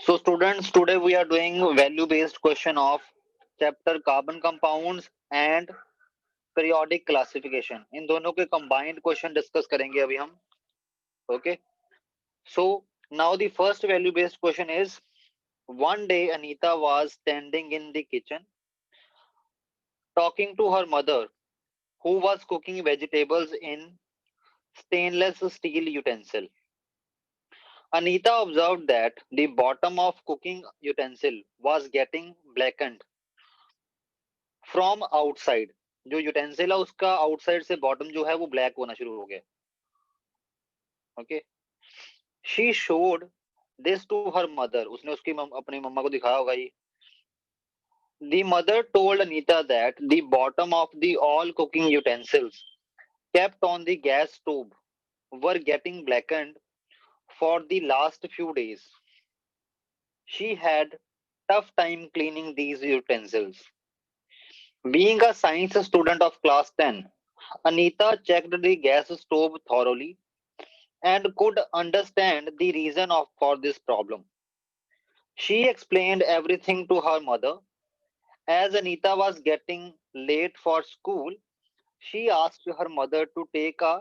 So students, today we are doing value based question of chapter carbon compounds and periodic classification. इन दोनों के combined question discuss करेंगे अभी हम. Okay. So now the first value based question is, one day Anita was standing in the kitchen talking to her mother who was cooking vegetables in stainless steel utensil. Anita observed that the bottom of cooking utensil was getting blackened from outside. जो utensil है उसका outside से bottom जो है वो black होना शुरू हो गया. Okay. She showed this to her mother. उसने उसकी अपनी मम्मा को दिखाया होगा ये. The mother told Anita that the bottom of the all cooking utensils kept on the gas stove were getting blackened for the last few days. She had tough time cleaning these utensils. Being a science student of class 10, Anita checked the gas stove thoroughly and could understand the reason for this problem. She explained everything to her mother. As Anita was getting late for school, she asked her mother to take a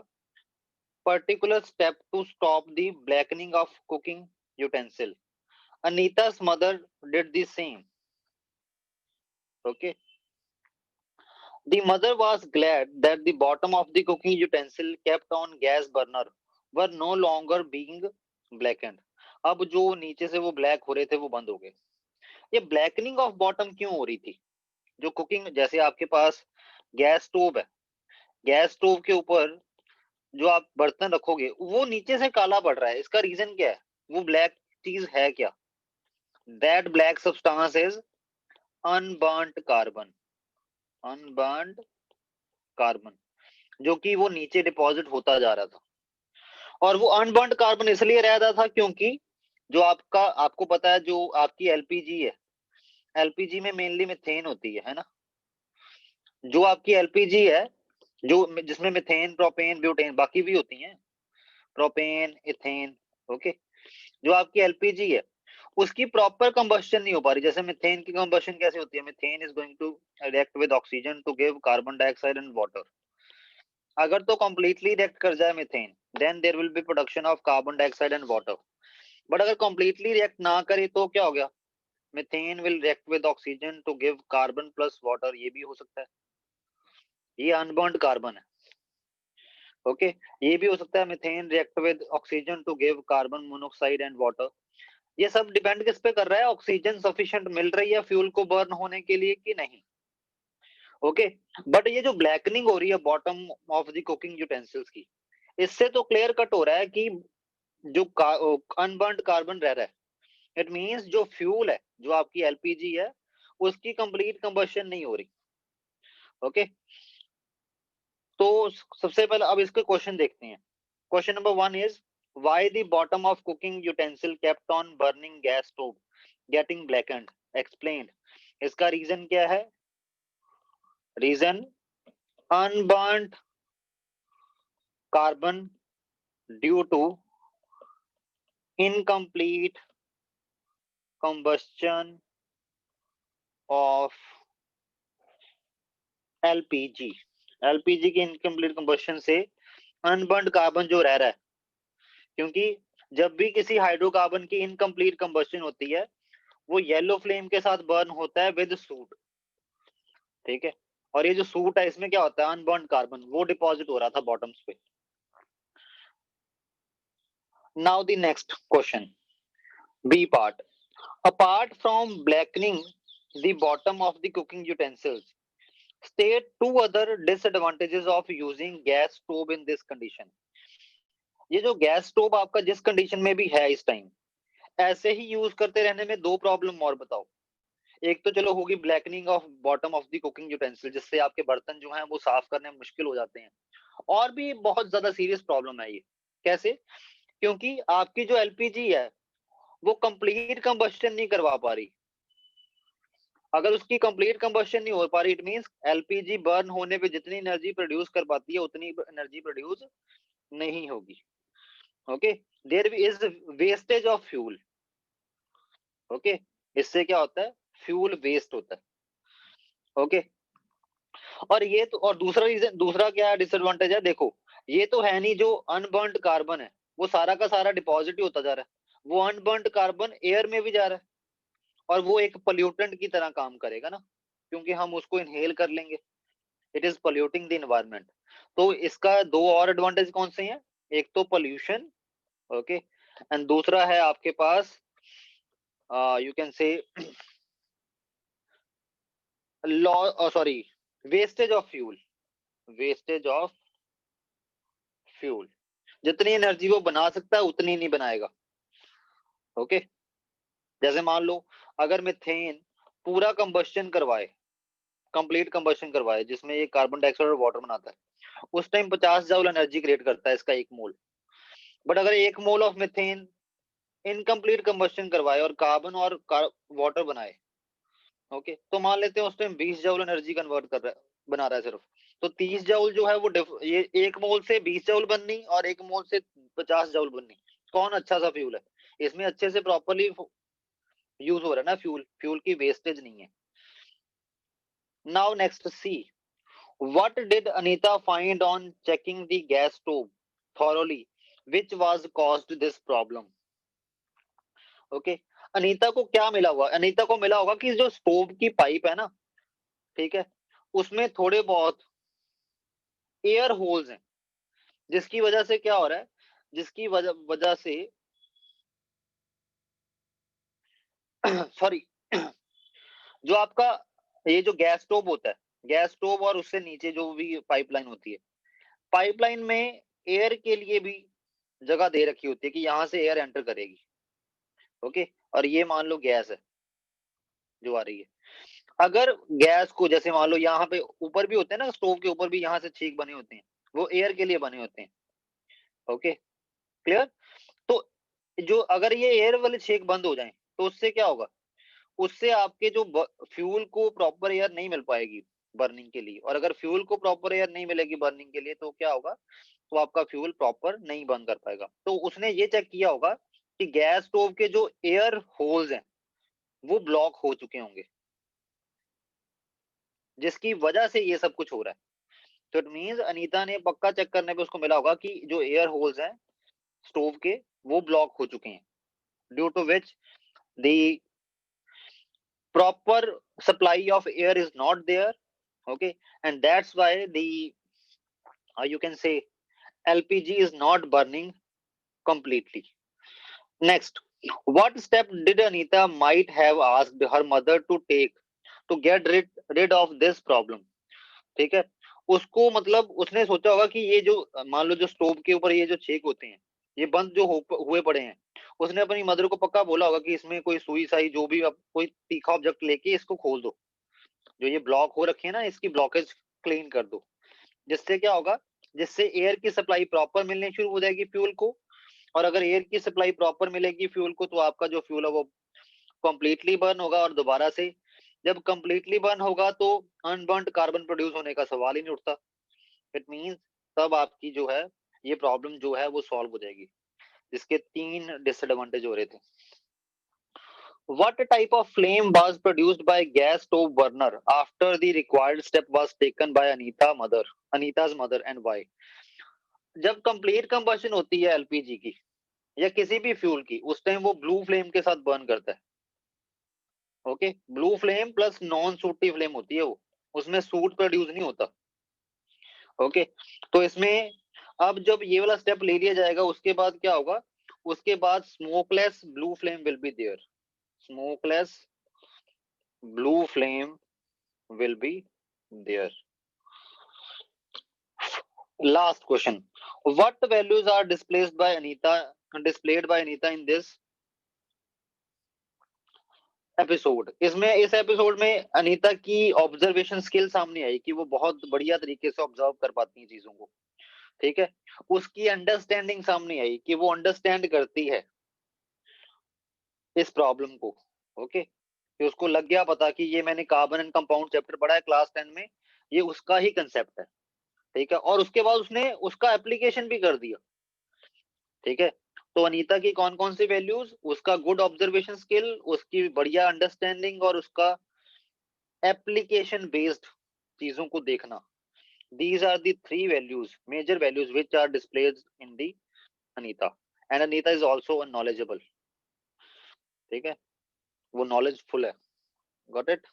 particular step to stop the blackening of cooking utensil. Anita's mother did the same. Okay. The mother was glad that the bottom of the cooking utensil kept on gas burner were no longer being blackened. अब जो नीचे से वो black हो रहे थे वो बंद हो गए. ये ब्लैकनिंग ऑफ बॉटम क्यों हो रही थी? जो कुकिंग, जैसे आपके पास गैस स्टोव है, गैस स्टोव के ऊपर जो आप बर्तन रखोगे वो नीचे से काला पड़ रहा है. इसका रीजन क्या है? वो ब्लैक चीज है क्या? That black substance is unburned carbon. Unburned carbon जो कि वो नीचे डिपॉजिट होता जा रहा था. और वो अनबर्न्ड कार्बन इसलिए रह रहा था क्योंकि जो आपको पता है, जो आपकी एलपीजी है, एलपीजी में मेनली मिथेन होती है ना. जो आपकी एलपीजी है, जो जिसमें मिथेन, प्रोपेन, ब्यूटेन, बाकी भी होती हैं, प्रोपेन, इथेन. ओके. जो आपकी एलपीजी है उसकी प्रॉपर कंबस्शन नहीं हो पा रही. जैसे मिथेन की कंबस्शन कैसे होती है? Methane is going to react with oxygen to give carbon dioxide and water. अगर तो कंप्लीटली रिएक्ट कर जाए methane, then there will be production of carbon dioxide and water. But अगर कंप्लीटली रिएक्ट ना करे तो क्या हो गया? Methane will react with oxygen to give carbon plus water. ये भी हो सकता है. ये अनबर्न्ड कार्बन है. ओके. ये भी हो सकता है methane react with oxygen to give carbon monoxide and water. ये सब डिपेंड किस पे कर रहा है? ऑक्सीजन सफिशिएंट मिल रही है फ्यूल को बर्न होने के लिए कि नहीं. ओके. बट ये जो ब्लैकनिंग हो रही है bottom of the cooking utensils की, इससे तो क्लियर कट हो रहा है कि जो अनबर्न्ड कार्बन रह रहा है, इट मींस जो फ्यूल है, जो आपकी एलपीजी है, उसकी कंप्लीट कंबशन नहीं हो रही. ओके. तो सबसे पहले अब इसके क्वेश्चन देखते हैं. Question number 1 is, why the bottom of cooking utensil kept on burning gas stove getting blackened? Explained. इसका रीजन क्या है? Reason unburned carbon due to incomplete combustion of LPG. LPG की इनकम्प्लीट कंबशन से unburned carbon जो रह रहा है, क्योंकि जब भी किसी हाइड्रोकार्बन की इनकम्प्लीट कंबशन होती है वो येलो फ्लेम के साथ बर्न होता है विद सूट. ठीक है. और ये जो सूट है इसमें क्या होता है? अनबर्न्ड कार्बन वो डिपॉजिट हो रहा था बॉटम्स पे. Now the next question, B part. Apart from blackening the bottom of the cooking utensils, state two other disadvantages of using gas stove in this condition. ये जो गैस स्टोव आपका जिस condition में भी है इस टाइम, ऐसे ही यूज करते रहने में दो प्रॉब्लम और बताओ. एक तो चलो होगी blackening of bottom of the cooking utensil, जिससे आपके बर्तन जो हैं वो साफ करने में मुश्किल हो जाते हैं. और भी बहुत ज्यादा सीरियस प्रॉब्लम है ये. कैसे? क्योंकि आपकी जो एलपीजी है वो कंप्लीट कंबस्शन नहीं करवा पा रही. अगर उसकी कंप्लीट कंबस्शन नहीं हो पा रही, इट मींस एलपीजी बर्न होने पे जितनी एनर्जी प्रोड्यूस कर पाती है उतनी एनर्जी प्रोड्यूस नहीं होगी. Okay. There is wastage of fuel. Okay, इससे क्या होता है, फ्यूल वेस्ट होता है। ओके, और ये तो, और दूसरा रीजन, दूसरा क्या डिसएडवांटेज है, देखो ये तो है नहीं, जो अनबर्न्ड कार्बन है वो सारा का सारा डिपॉजिट ही होता जा रहा है, वो अनबर्न्ड कार्बन एयर में भी जा रहा है, और वो एक पोल्यूटेंट की तरह काम करेगा ना, क्योंकि हम उसको इनहेल कर लेंगे, it is polluting the environment. तो इसका दो और एडवांटेज कौन से हैं, एक तो पोल्यूशन, ओके, एंड दूसरा है आपके पास you can say law, sorry, wastage of fuel, wastage of fuel, जितनी एनर्जी वो बना सकता है उतनी नहीं बनाएगा। ओके, जैसे मान लो अगर मिथेन पूरा कंबस्शन करवाए, कंप्लीट कंबस्शन करवाए, जिसमें ये कार्बन डाइऑक्साइड और वाटर बनाता है, उस टाइम 50 जूल एनर्जी क्रिएट करता है इसका एक मोल। बट अगर एक mole of methane incomplete combustion करवाए और कार्बन और वाटर बनाए, ओके, तो मान लेते हैं उस टाइम 20 जूल एनर्जी कन्वर्ट कर रहा है, बना रहा है सिर्फ, तो 30 जूल जो है वो ये एक मोल से 20 जूल बननी और एक मोल से 50 जूल बननी, कौन अच्छा सा फ्यूल है, इसमें अच्छे से प्रॉपरली यूज हो रहा है ना फ्यूल, फ्यूल की वेस्टेज नहीं है। Now next C, what did Anita find on checking the gas stove thoroughly which was caused this problem? Okay, Anita को क्या मिला हुआ, अनीता को मिला होगा कि जो स्टोव की पाइप है ना, ठीक है, उसमें थोड़े बहुत एयर होल्स हैं, जिसकी वजह से क्या हो रहा है, जिसकी वजह वजह से सॉरी, जो आपका ये जो गैस स्टोव होता है, गैस स्टोव और उससे नीचे जो भी पाइपलाइन होती है, पाइपलाइन में एयर के लिए भी जगह दे रखी होती है कि यहां से एयर एंटर करेगी। ओके, और ये मान लो गैस है जो आ रही है, अगर गैस को जैसे मान लो यहाँ पे ऊपर भी होते हैं ना, स्टोव के ऊपर भी यहाँ से छेक बने होते हैं, वो एयर के लिए बने होते हैं। Okay, clear. तो जो अगर ये एयर वाले छेक बंद हो जाएं तो उससे क्या होगा, उससे आपके जो फ्यूल को प्रॉपर एयर नहीं मिल पाएगी बर्निंग के लिए, और अगर फ्यूल को प्रॉपर एयर नहीं मिलेगी बर्निंग के लिए तो क्या होगा, तो आपका फ्यूल प्रॉपर नहीं बर्न कर पाएगा। तो उसने ये चेक किया होगा कि गैस स्टोव के जो एयर होल्स हैं वो ब्लॉक हो चुके होंगे, जिसकी वजह से ये सब कुछ हो रहा है। तो इट मींस अनीता ने पक्का चेक करने पे उसको मिला होगा कि जो एयर होल्स हैं स्टोव के वो ब्लॉक हो चुके हैं, due to which the proper supply of air is not there, okay, and that's why the you can say LPG is not burning completely. Next, what step did Anita might have asked her mother to take to get rid of this problem? ठीक है, उसको मतलब उसने सोचा होगा कि ये जो मान लो जो स्टोव के ऊपर ये जो छेक होते हैं ये बंद जो हुए पड़े हैं, उसने अपनी मदर को पक्का बोला होगा कि इसमें कोई सुई साई जो भी कोई तीखा ऑब्जेक्ट लेके इसको खोल दो, जो ये ब्लॉक हो रखे हैं ना इसकी ब्लॉकेज क्लीन कर दो, जिससे क्या होगा, जिससे एयर की सप्लाई प्रॉपर मिलनी शुरू हो जाएगी फ्यूल को, और अगर एयर की सप्लाई प्रॉपर मिलेगी फ्यूल को तो आपका जो फ्यूल है वो कंप्लीटली बर्न होगा, और दोबारा से जब कंप्लीटली बर्न होगा तो अनबर्न्ड कार्बन प्रोड्यूस होने का सवाल ही नहीं उठता। इट मींस तब आपकी जो है ये प्रॉब्लम जो है वो सॉल्व हो जाएगी, जिसके तीन डिसएडवांटेज हो रहे थे। What type of flame was produced by gas stove burner after the required step was taken by Anita's mother and why? जब कंप्लीट कंबशन होती है एलपीजी की या किसी भी फ्यूल की, उस टाइम वो ब्लू फ्लेम के साथ बर्न करता है। Okay, blue flame plus non sooty flame होती है वो, उसमें सूट प्रोड्यूस नहीं होता। ओके, तो इसमें अब जब ये वाला स्टेप ले लिया जाएगा उसके बाद क्या होगा, उसके बाद smokeless blue flame will be there, smokeless blue flame will be there. Last question. What values are displayed by Anita in this episode? इसमें इस एपिसोड में अनीता की ऑब्जर्वेशन स्किल सामने आई कि वो बहुत बढ़िया तरीके से ऑब्जर्व कर पाती है चीजों को, ठीक है, उसकी अंडरस्टैंडिंग सामने आई कि वो अंडरस्टैंड करती है इस प्रॉब्लम को। ओके, कि उसको लग गया पता कि ये मैंने कार्बन एंड कंपाउंड चैप्टर पढ़ा है क्लास 10 में, ये उसका ही कंसेप्ट है, ठीक है, और उसके बाद उसने उसका एप्लीकेशन भी कर दिया, ठीक है, तो अनीता की कौन कौन सी वैल्यूज, उसका गुड ऑब्जर्वेशन स्किल, उसकी बढ़िया अंडरस्टैंडिंग और उसका एप्लीकेशन बेस्ड चीजों को देखना। These are the three values, major values which are displayed in the Anita. And Anita is also a knowledgeable. ठीक है, वो knowledgeful है. Got it?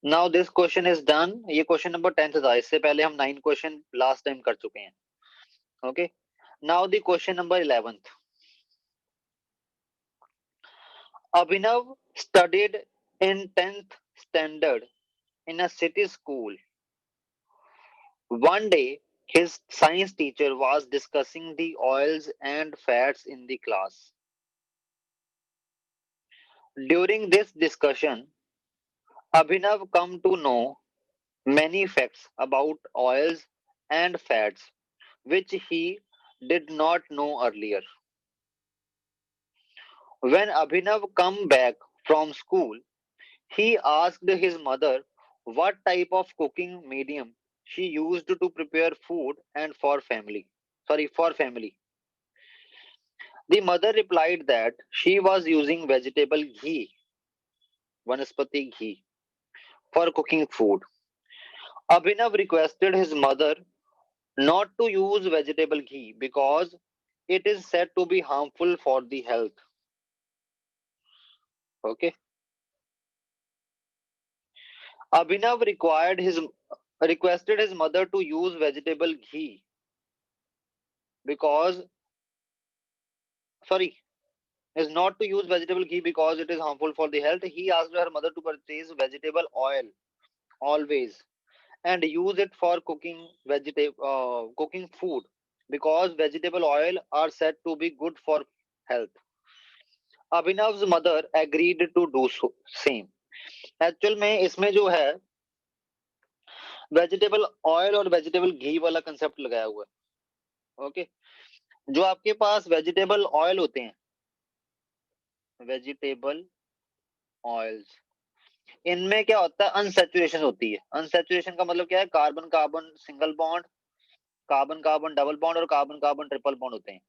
Now this question is done. ये question number 10 था. इससे पहले हम 9 question last time कर चुके हैं. Okay. Now the question number 11th. Abhinav studied in 10th standard in a city school. One day, his science teacher was discussing the oils and fats in the class. During this discussion, Abhinav come to know many facts about oils and fats which he did not know earlier. When Abhinav come back from school, he asked his mother what type of cooking medium she used to prepare food and for family. For family. The mother replied that she was using vegetable ghee, vanaspati ghee, for cooking food. Abhinav requested his mother not to use vegetable ghee because it is said to be harmful for the health. Okay. Abhinav requested his mother to use vegetable ghee because sorry is not to use vegetable ghee because it is harmful for the health. He asked her mother to purchase vegetable oil always and use it for cooking food because vegetable oil are said to be good for health. Abhinav's mother agreed to do so same. Actual में इसमें जो है vegetable oil और vegetable घी वाला concept लगाया हुआ है. Okay. जो आपके पास वेजिटेबल ऑयल होते हैं, वेजिटेबल ऑयल्स, इनमें क्या होता है, अनसैचुरेशन होती है. अनसैचुरेशन का मतलब क्या है, carbon carbon single bond, carbon carbon double bond और कार्बन कार्बन ट्रिपल बॉन्ड होते हैं.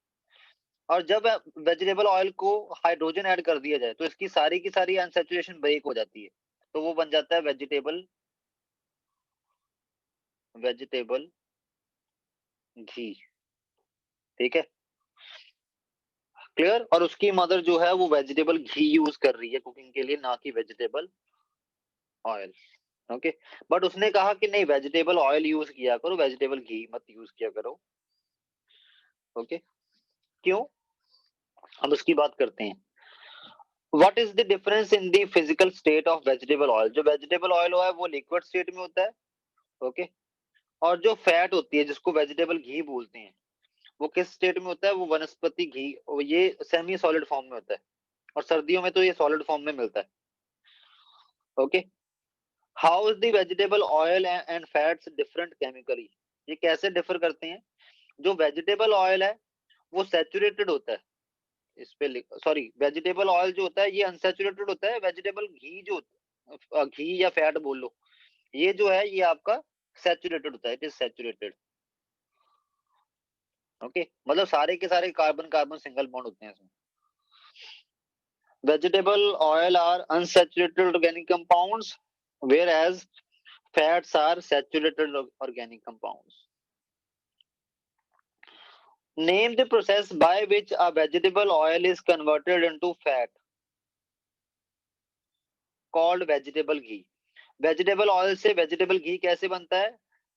और जब वेजिटेबल ऑयल को हाइड्रोजन ऐड कर दिया जाए तो इसकी सारी की सारी अनसैचुरेशन ब्रेक हो जाती है, तो वो बन जाता है वेजिटेबल घी. ठीक है, क्लियर. और उसकी मदर जो है वो वेजिटेबल घी यूज कर रही है कुकिंग के लिए, ना कि वेजिटेबल ऑयल. ओके. बट उसने कहा कि नहीं, वेजिटेबल ऑयल यूज किया करो, वेजिटेबल घी मत यूज किया करो. ओके. क्यों, हम उसकी बात करते हैं. What is the difference in the physical state of vegetable oil. जो वेजिटेबल ऑयल है वो लिक्विड स्टेट में होता है. ओके. और जो फैट होती है जिसको वेजिटेबल घी बोलते हैं, वो किस स्टेट में होता है, वो वनस्पति घी, ये सेमी सॉलिड फॉर्म में होता है. और सर्दियों में तो ये सॉलिड फॉर्म में मिलता है. Okay. How is the vegetable oil and fats different chemically. ये कैसे डिफर करते हैं. जो वेजिटेबल ऑयल है वो सैचुरेटेड होता है, इस पे सॉरी, वेजिटेबल ऑयल जो होता है ये अनसैचुरेटेड होता है. वेजिटेबल घी जो घी या फैट बोल लो, ये जो है ये आपका सैचुरेटेड होता है, इट इज सैचुरेटेड. ओके. मतलब सारे के सारे कार्बन कार्बन सिंगल बॉन्ड होते हैं इसमें. Vegetable oil are unsaturated organic compounds whereas fats are saturated organic compounds. Name the process by which a vegetable oil is converted into fat called vegetable ghee. Vegetable oil से vegetable घी कैसे बनता है,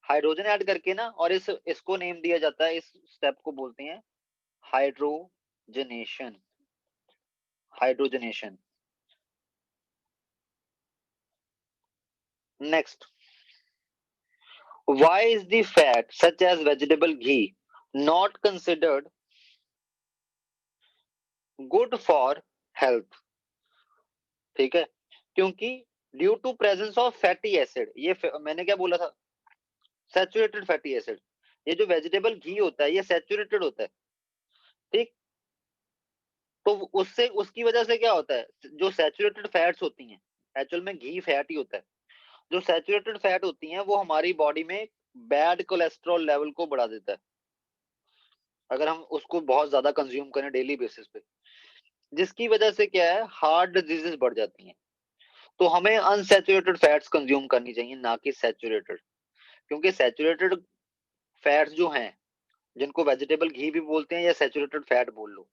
hydrogen add करके ना. और इसको name दिया जाता है, इस स्टेप को बोलते हैं hydrogenation. Hydrogenation. Next, why is the fat such as vegetable ghee not considered good for health. ठीक है, क्योंकि due to presence of fatty acid, ये मैंने क्या बोला था, सैचुरेटेड फैटी एसिड. ये जो वेजिटेबल घी होता है ये सैचुरेटेड होता है. ठीक. तो उससे उसकी वजह से क्या होता है, जो सैचुरेटेड फैट्स होती हैं, एक्चुअल में घी फैट ही होता है, जो सैचुरेटेड फैट होती हैं वो हमारी बॉडी में बैड कोलेस्ट्रॉल लेवल को बढ़ा देता है. अगर हम उसको बहुत ज्यादा कंज्यूम करें डेली बेसिस पे, जिसकी वजह से क्या है, हार्ट डिजीजेस बढ़ जाती हैं। तो हमें अनसैचुरेटेड फैट्स कंज्यूम करनी चाहिए, ना कि सैचुरेटेड। क्योंकि सैचुरेटेड फैट्स जो हैं, जिनको वेजिटेबल घी भी बोलते हैं या सैचुरेटेड फैट बोल लो,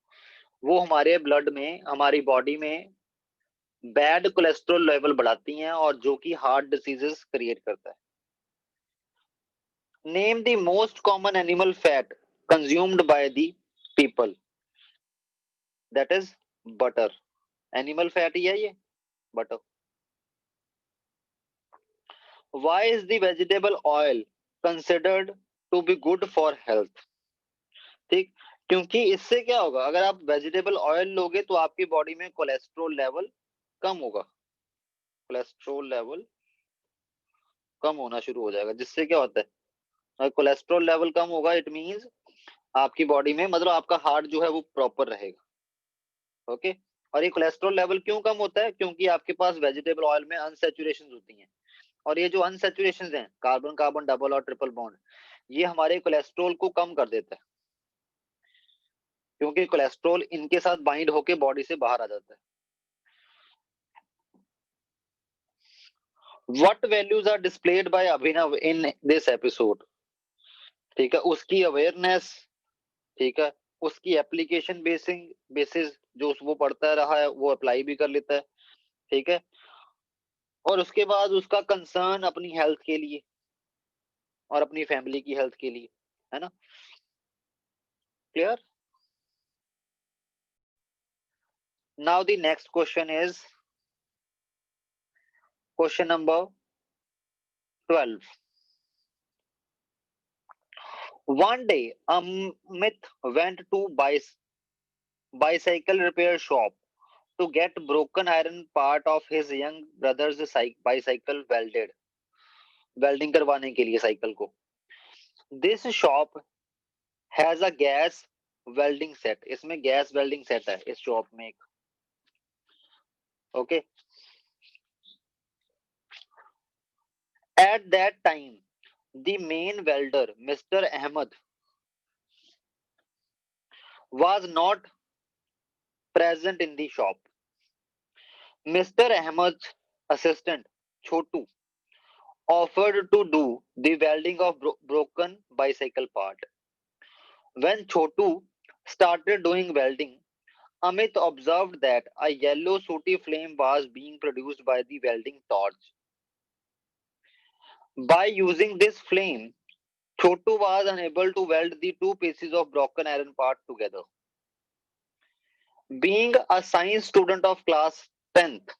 वो हमारे ब्लड में, हमारी बॉडी में बैड कोलेस्ट्रॉल लेवल बढ़ाती हैं, और जो कि हार्ट डिजीजेस क्रिएट करता है। Name the most common animal fat consumed by the people. That is butter. Animal fat ही है ये, butter. Why is the vegetable oil considered to be good for health? ठीक, क्योंकि इससे क्या होगा, अगर आप वेजिटेबल ऑयल लोगे तो आपकी बॉडी में कोलेस्ट्रॉल लेवल कम होगा, कोलेस्ट्रॉल लेवल कम होना शुरू हो जाएगा। जिससे क्या होता है, अगर कोलेस्ट्रॉल लेवल कम होगा, इट मींस आपकी बॉडी में, मतलब आपका हार्ट जो है वो प्रॉपर रहेगा। ओके। और ये कोलेस्ट्रॉल लेवल क्यों कम होता है? क्योंकि आपके पास वेजिटेबल ऑयल में अनसैचुरेशन होती हैं, और ये जो अनसैचुरेशन हैं, कार्बन कार्बन डबल और ट्रिपल बॉन्ड, ये हमारे कोलेस्ट्रॉल को कम कर देता है, क्योंकि कोलेस्ट्रॉल इनके साथ बाइंड होके बॉडी से बाहर आ जाता है। What values are displayed by Abhinav in this episode? ठीक है, उसकी अवेयरनेस, ठीक है, उसकी एप्लीकेशन बेसिंग बेसिस जो वो पढ़ता रहा है वो अप्लाई भी कर लेता है, ठीक है, और उसके बाद उसका कंसर्न अपनी हेल्थ के लिए और अपनी फैमिली की हेल्थ के लिए, है ना? Clear? Now the next question is question number 12। One day, Amit went to bicycle repair shop to get broken iron part of his young brother's bicycle welding करवाने के लिए साइकिल को। This shop has a gas welding set। इसमें gas welding set है इस shop में एक। Okay. At that time, the main welder, Mr. Ahmed, was not present in the shop. Mr. Ahmed's assistant, Chotu, offered to do the welding of broken bicycle part. When Chotu started doing welding, Amit observed that a yellow sooty flame was being produced by the welding torch. By using this flame, Chotu was unable to weld the two pieces of broken iron part together. Being a science student of class 10th,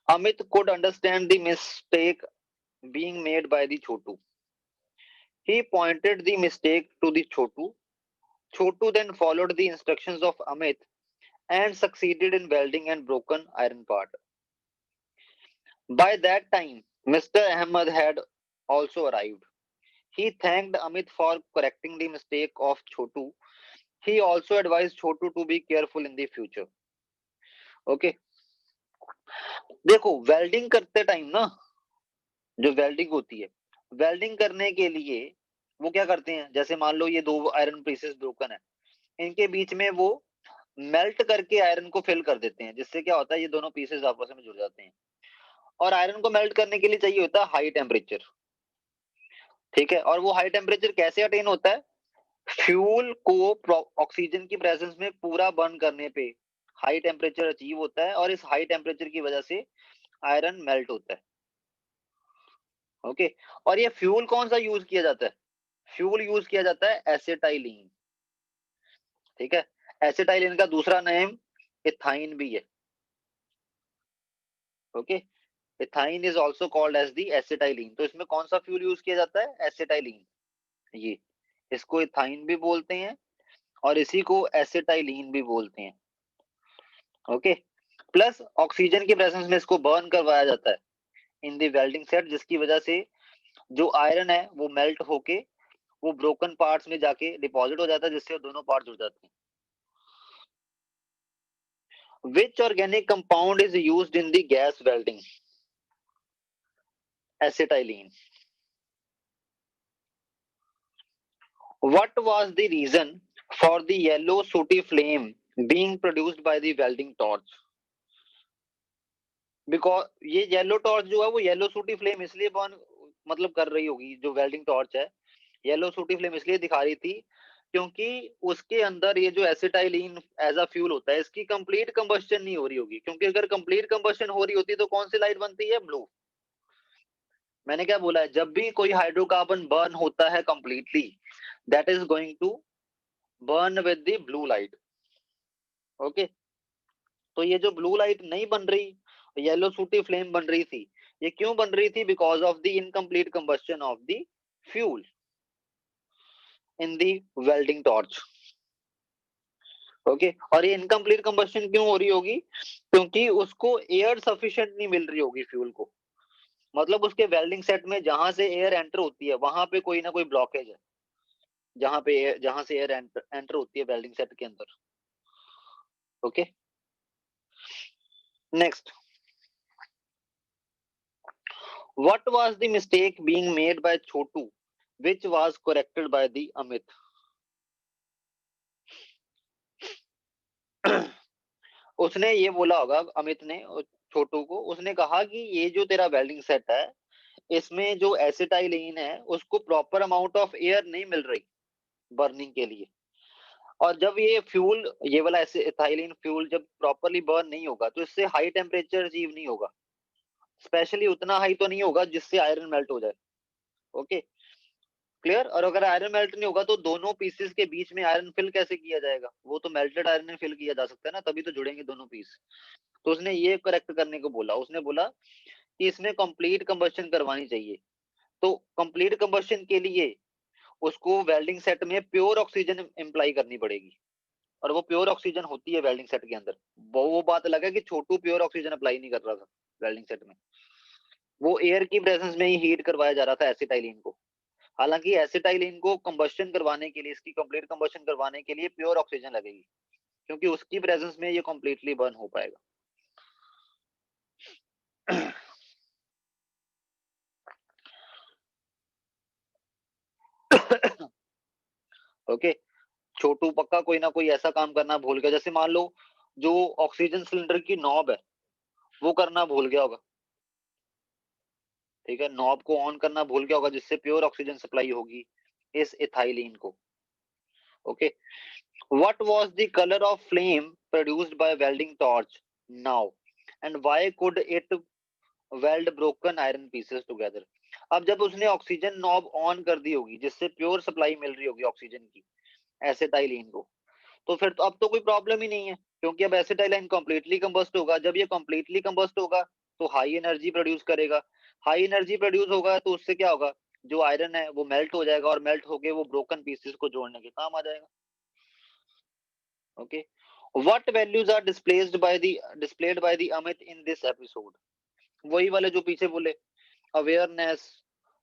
Amit could understand the mistake being made by the Chotu. He pointed the mistake to the Chotu. Chotu then followed the instructions of Amit and succeeded in welding and broken iron part. By that time, Mr. Ahmed had also arrived. He thanked Amit for correcting the mistake of Chotu. He also advised Chotu to be careful in the future. Okay. देखो, welding करते time ना, जो welding होती है, welding करने के लिए वो क्या करते हैं, जैसे मान लो ये दो आयरन पीसेस ब्रोकन है, इनके बीच में वो मेल्ट करके आयरन को फिल कर देते हैं, जिससे क्या होता है, ये दोनों पीसेस आपस में जुड़ जाते हैं। और आयरन को मेल्ट करने के लिए चाहिए होता है हाई टेम्परेचर। ठीक है, और वो हाई टेम्परेचर कैसे अटेन होता है? फ्यूल को ऑक्सीजन की प्रेजेंस में पूरा बर्न करने पे हाई टेम्परेचर अचीव होता है, और इस हाई टेम्परेचर की वजह से आयरन मेल्ट होता है। ओके। और ये फ्यूल कौन सा यूज किया जाता है? फ्यूल यूज किया जाता है एसिटाइलिन। ठीक है, एसिटाइलिन का दूसरा नेम इथाइन भी है। Okay, ethyne is also called as the acetylene. तो इसमें कौन सा फ्यूल यूज किया जाता है? एसिटाइलिन। ये, इसको इथाइन भी बोलते हैं और इसी को एसिटाइलिन भी बोलते हैं। ओके। प्लस ऑक्सीजन की प्रेजेंस में इसको बर्न करवाया जाता है इन दी वेल्डिंग सेट, जिसकी वजह से जो आयरन है वो मेल्ट होके वो ब्रोकन पार्ट्स में जाके डिपॉजिट हो जाता है, जिससे दोनों पार्ट जुड़ जाते हैं। Which organic compound is used in the gas welding? Acetylene. What was the reason for the yellow sooty flame being produced by the welding torch. Because ये येलो टॉर्च जो है वो येलो सूटी फ्लेम इसलिए burn मतलब कर रही होगी, जो वेल्डिंग टॉर्च है येलो सूटी फ्लेम इसलिए दिखा रही थी क्योंकि उसके अंदर ये जो एसिटाइलिन एज अ फ्यूल होता है इसकी कंप्लीट कंबस्शन नहीं हो रही होगी, क्योंकि अगर कंप्लीट कंबस्शन हो रही होती तो कौन सी लाइट बनती है? ब्लू। मैंने क्या बोला है, जब भी कोई हाइड्रोकार्बन बर्न होता है completely that is going to burn with the blue light. Okay, तो ये जो ब्लू लाइट नहीं बन रही, येलो सूटी फ्लेम बन रही थी, ये क्यों बन रही थी? Because of the incomplete combustion of the fuel in the welding torch. Okay, और ये इनकम्प्लीट कंबस्शन क्यों हो रही होगी? क्योंकि उसको एयर सफिशिएंट नहीं मिल रही होगी फ्यूल को, मतलब उसके वेल्डिंग सेट में जहां से एयर एंटर होती है वहां पे कोई ना कोई ब्लॉकेज है, जहां से एयर एंटर होती है वेल्डिंग सेट के अंदर। Okay, next, what was the mistake being made by Chotu which was corrected by the Amit? उसने ये बोला होगा अमित ने छोटू को, उसने कहा कि ये जो तेरा वेल्डिंग सेट है इसमें जो एसिटाइलिन है उसको प्रॉपर अमाउंट ऑफ एयर नहीं मिल रही बर्निंग के लिए, और जब ये फ्यूल ये वाला एसिटाइलिन फ्यूल जब प्रॉपरली बर्न नहीं होगा तो इससे हाई टेम्परेचर अचीव नहीं होगा, स्पेशली उतना हाई तो नहीं होगा जिससे आयरन मेल्ट हो जाए। Okay, clear. और अगर आयरन मेल्ट नहीं होगा तो दोनों पीसेस के बीच में आयरन फिल कैसे किया जाएगा? वो तो मेल्टेड आयरन फिल किया जा सकता है ना, तभी तो जुड़ेंगे दोनों पीस। तो उसने ये करेक्ट करने को बोला, उसने बोला कि इसमें कंप्लीट कंबस्शन करवानी चाहिए, तो कंप्लीट कंबस्शन के लिए उसको वेल्डिंग सेट में प्योर ऑक्सीजन इम्प्लाई करनी पड़ेगी, और वो प्योर ऑक्सीजन होती है वेल्डिंग सेट के अंदर। वो बात अलग है कि छोटू प्योर ऑक्सीजन अप्लाई नहीं कर रहा था वेल्डिंग सेट में, वो एयर की प्रेजेंस में ही हीट करवाया जा रहा था एसिटाइलिन को। हालांकि एसिटाइलिन को कंबस्शन करवाने के लिए, इसकी कंप्लीट कंबस्शन करवाने के लिए प्योर ऑक्सीजन लगेगी, क्योंकि उसकी प्रेजेंस में ये कंप्लीटली बर्न हो पाएगा। ओके, छोटू पक्का कोई ना कोई ऐसा काम करना भूल गया, जैसे मान लो जो ऑक्सीजन सिलेंडर की नॉब है वो करना भूल गया होगा, ठीक है, नॉब को ऑन करना भूल गया होगा जिससे प्योर ऑक्सीजन सप्लाई होगी इस इथाइलिन को। Okay, what was the color of flame produced by welding torch now and why could it weld broken iron pieces together? अब जब उसने ऑक्सीजन नॉब ऑन कर दी होगी जिससे प्योर सप्लाई मिल रही होगी ऑक्सीजन की एसिटाइलिन को, तो फिर तो अब तो कोई प्रॉब्लम ही नहीं है, क्योंकि अब एसिटाइलिन कंप्लीटली कंबस्ट होगा। जब ये कंप्लीटली कंबस्ट होगा तो हाई एनर्जी प्रोड्यूस करेगा, हाई एनर्जी प्रोड्यूस होगा तो उससे क्या होगा, जो आयरन है वो मेल्ट हो जाएगा, और मेल्ट होके वो ब्रोकन पीसेस को जोड़ने के काम आ जाएगा। Okay, what values are displayed by the Amit in this episode? वही वाले जो पीछे बोले, अवेयरनेस,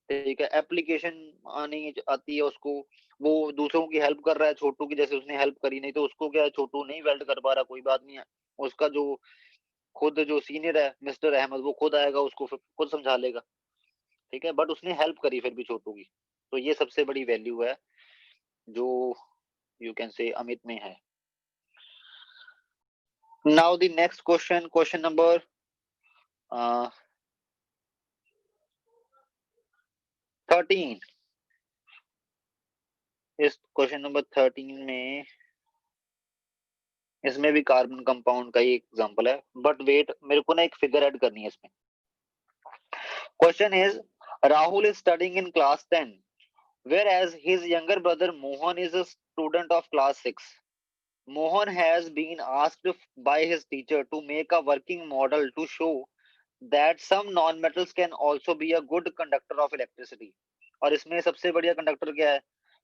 ठीक है, एप्लीकेशन आनी आती है उसको, वो दूसरों की हेल्प कर रहा है छोटू की, जैसे उसने हेल्प करी, नहीं तो उसको क्या है, छोटू नहीं वेल्ड कर पा रहा, कोई बात नहीं है, उसका जो खुद जो सीनियर है मिस्टर अहमद वो खुद आएगा उसको खुद समझा लेगा, ठीक है, बट उसने हेल्प करी फिर भी छोटू की, तो ये सबसे बड़ी वैल्यू है जो यू कैन से अमित में है। Now the next question, question number 13। इस क्वेश्चन नंबर 13 में, इसमें भी कार्बन कंपाउंड का ही एग्जांपल है, बट वेट, मेरे को ना एक फिगर ऐड करनी है इसमें। Question is, Rahul is studying in class 10 whereas his younger brother Mohan is a student of class 6. Mohan has been asked by his teacher to make a working model to show that some non-metals can also be a good conductor of electricity. और इसमें सबसे बढ़िया conductor क्या है?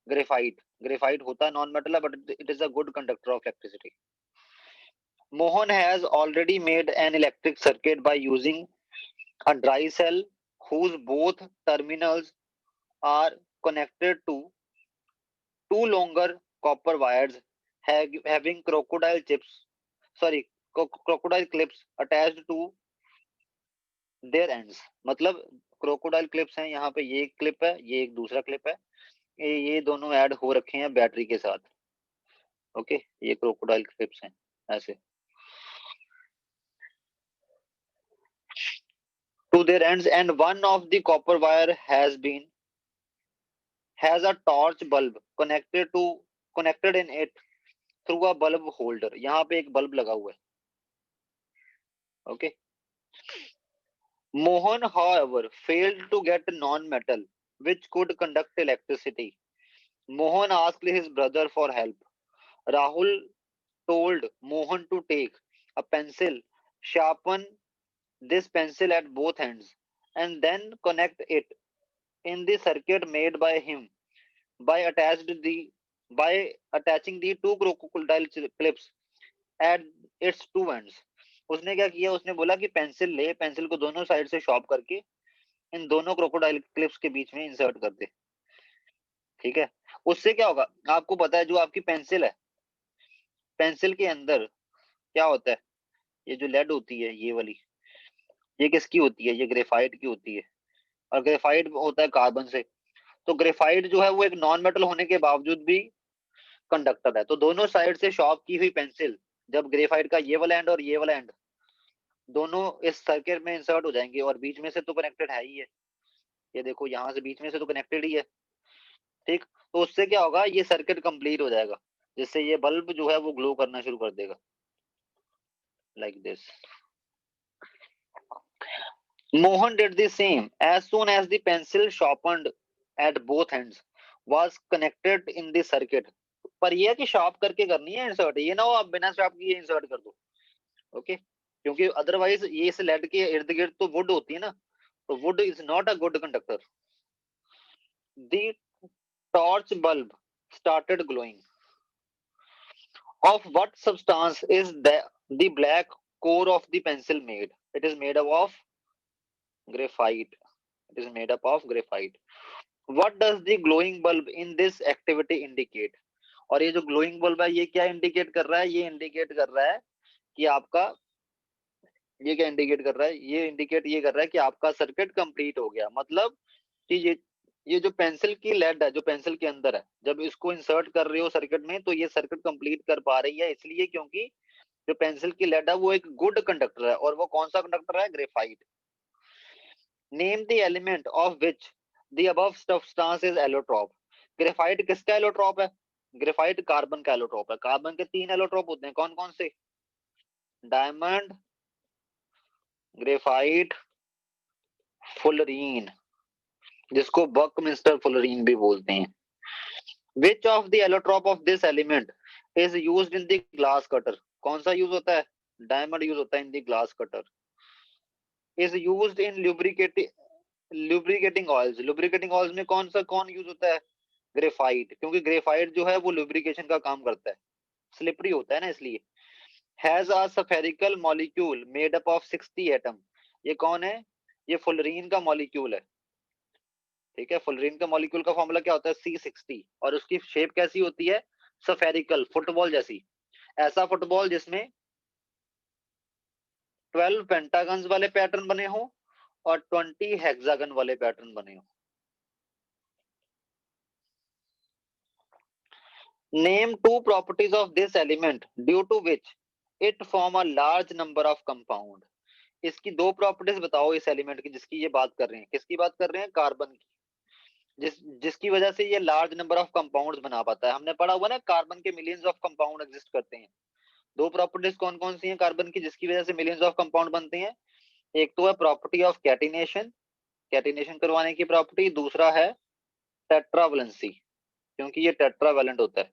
Graphite. Graphite होता है non metal but it is a good conductor of electricity. Mohan has already made an electric circuit by using a dry cell whose both terminals are connected to two longer copper wires having crocodile clips attached to their ends। मतलब crocodile clips हैं, यहाँ पे ये एक clip है, ये एक दूसरा क्लिप है, ये दोनों ऐड हो रखे हैं बैटरी के साथ। ओके, ये क्रोकोडाइल क्लिप्स हैं ऐसे to their ends, and one of the copper wire has a torch bulb connected in it through a bulb holder. यहाँ पे एक बल्ब लगा हुआ है. Okay. Mohan, however, failed to get non-metal which could conduct electricity. Mohan asked his brother for help. Rahul told Mohan to take a pencil, sharpen this pencil at both ends, and then connect it in the circuit made by him by attached the by attaching the two crocodile clips at its two ends. उसने क्या किया, उसने बोला कि pencil ले, pencil को दोनों side से शॉर्प करके इन दोनों क्रोकोडाइल क्लिप्स के बीच में इंसर्ट कर दे. ठीक है. उससे क्या होगा, आपको पता है जो आपकी पेंसिल है, पेंसिल के अंदर क्या होता है, ये जो लेड होती है ये वाली, ये किसकी होती है, ये ग्रेफाइट की होती है. और ग्रेफाइट होता है कार्बन से. तो ग्रेफाइट जो है वो एक नॉन मेटल होने के बावजूद भी कंडक्टर है. तो दोनों साइड से शॉर्प की हुई पेंसिल, जब ग्रेफाइट का ये वाला एंड और ये वाला एंड दोनों इस सर्किट में इंसर्ट हो जाएंगे, और बीच में से तो कनेक्टेड है ही है, ये देखो यहाँ से बीच में से तो कनेक्टेड ही है. ठीक. तो उससे क्या होगा, ये सर्किट कंप्लीट हो जाएगा, जिससे ये बल्ब जो है वो ग्लो करना शुरू कर देगा, like this. Mohan did the same. As soon as the pencil sharpened at both ends was connected in the circuit. पर ये है कि शार्प करके करनी है इंसर्ट, ये ना हो आप बिना शार्प किए इंसर्ट कर दो. ओके. क्योंकि अदरवाइज ये इस लेड के इर्द गिर्द तो वुड होती है ना, तो would is not a good conductor. The torch bulb started glowing. Of what substance is the black core of the pencil made? It is made up of graphite. It is made up of graphite. What does the glowing bulb in this activity indicate? और ये जो glowing bulb है ये क्या indicate कर रहा है, ये इंडिकेट कर रहा है कि आपका, ये क्या इंडिकेट कर रहा है, ये इंडिकेट ये कर रहा है कि आपका सर्किट कंप्लीट हो गया. मतलब कि ये जो पेंसिल की लेड है जो पेंसिल के अंदर है, जब इसको इंसर्ट कर रहे हो सर्किट में, तो ये सर्किट कंप्लीट कर पा रही है इसलिए क्योंकि जो पेंसिल की लेड है वो एक गुड कंडक्टर है. और वो कौन सा कंडक्टर है, graphite. Name the element of which the above substance is allotrope. Graphite किसका एलोट्रॉप है, ग्रेफाइट कार्बन का एलोट्रॉप है. कार्बन के 3 एलोट्रॉप होते हैं, कौन कौन से, डायमंड, ग्रेफाइट, फुलरीन, जिसको बकमिंस्टर फुलरीन भी बोलते हैं. Which of the allotrope of this element is used in the glass cutter. कौन सा यूज होता है, डायमंड यूज होता है in the glass cutter. Is used in lubricating oils. Lubricating oils में कौन यूज होता है, ग्रेफाइट, क्योंकि ग्रेफाइट जो है वो लुब्रिकेशन का काम करता है, स्लिपरी होता है ना इसलिए. Has a spherical molecule made up of 60 atom. ये कौन है, ये फुलरीन का मॉलिक्यूल है. ठीक है. फुलरीन का मॉलिक्यूल का फॉर्मूला क्या होता है, C60. और उसकी शेप कैसी होती है, स्फेरिकल, फुटबॉल जैसी. ऐसा फुटबॉल जिसमें 12 पेंटागन्स वाले पैटर्न बने हो और 20 हेक्सागन वाले पैटर्न बने हो. Name two properties of this element due to which it form a large number of compound. इसकी दो प्रॉपर्टीज बताओ इस एलिमेंट की जिसकी ये बात कर रहे हैं. किसकी बात कर रहे हैं, कार्बन की. जिसकी वजह से ये लार्ज नंबर ऑफ कंपाउंड्स बना पाता है. हमने पढ़ा हुआ ना, कार्बन के मिलियंस ऑफ कंपाउंड एग्जिस्ट करते हैं. दो प्रॉपर्टीज कौन कौन सी हैं कार्बन की जिसकी वजह से मिलियंस ऑफ कंपाउंड बनते हैं. एक तो है प्रॉपर्टी ऑफ कैटिनेशन, कैटिनेशन करवाने की प्रॉपर्टी. दूसरा है टेट्रावलेंसी, क्योंकि ये टेट्रावेलेंट होता है,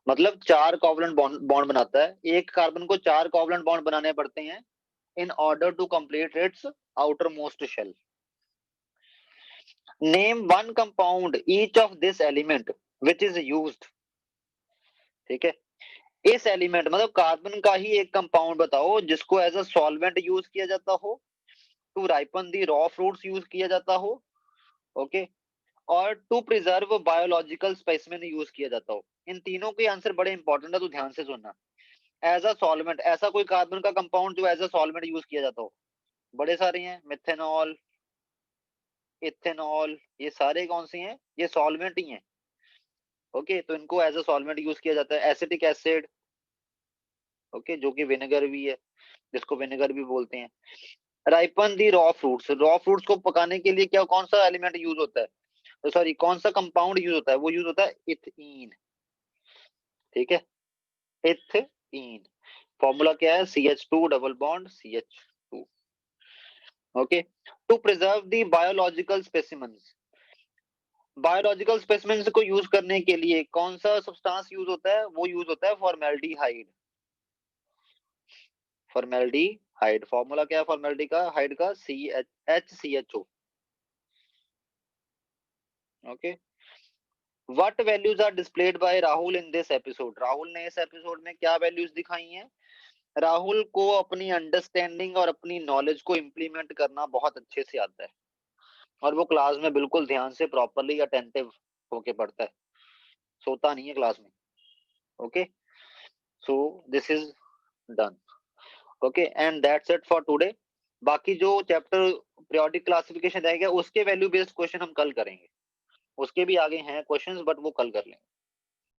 मतलब 4 कोवलेंट बॉन्ड बनाता है. एक कार्बन को 4 कोवलेंट बॉन्ड बनाने पड़ते हैं in order to complete its outermost shell. Name one compound each of this element which is used. ठीक है. इस एलिमेंट मतलब कार्बन का ही एक कंपाउंड बताओ जिसको एज अ सॉल्वेंट यूज किया जाता हो, to ripen the raw fruits use किया जाता हो. ओके. और to preserve biological specimen use किया जाता हो. इन तीनों के आंसर बड़े इंपॉर्टेंट है, तो ध्यान से सुनना. एज अ सॉल्वेंट, ऐसा कोई कार्बन का कंपाउंड जो एज अ सॉल्वेंट यूज किया जाता हो, बड़े सारे हैं. मिथेनॉल, इथेनॉल, ये सारे कौन से हैं, ये सॉल्वेंट ही हैं. ओके, तो इनको एज अ सॉल्वेंट यूज किया जाता है। एसिटिक एसिड, ओके, जो कि विनेगर भी है, जिसको विनेगर भी बोलते हैं। Ripen the raw fruits, raw fruits को पकाने के लिए क्या कौन सा एलिमेंट यूज होता है, तो सॉरी कौन सा कंपाउंड यूज होता है, वो यूज होता है इथीन। ठीक है, इथीन, फॉर्मूला क्या है, CH2 double bond CH2। Okay, to preserve the biological specimens, biological specimens को यूज करने के लिए कौन सा सब्सटेंस यूज होता है, वो यूज होता है फॉर्मेल्डिहाइड। फॉर्मेल्डिहाइड, फॉर्मूला क्या है फॉर्मेल्डी का हाइड का, HCHO। Okay, what values are displayed by Rahul in this episode, Rahul ने इस एपिसोड में क्या वैल्यूज दिखाई हैं। राहुल को अपनी अंडरस्टैंडिंग और अपनी नॉलेज को इम्प्लीमेंट करना बहुत अच्छे से आता है, और वो क्लास में बिल्कुल ध्यान से प्रॉपरली अटेंटिव होके पढ़ता है, सोता नहीं है क्लास में। Okay, so this is done. Okay, and that's it for today. बाकी जो चैप्टर पीरियोडिक क्लासिफिकेशन रहेगा उसके वैल्यू बेस्ड क्वेश्चन हम कल करेंगे, उसके भी आगे हैं क्वेश्चंस बट वो कल कर लेंगे।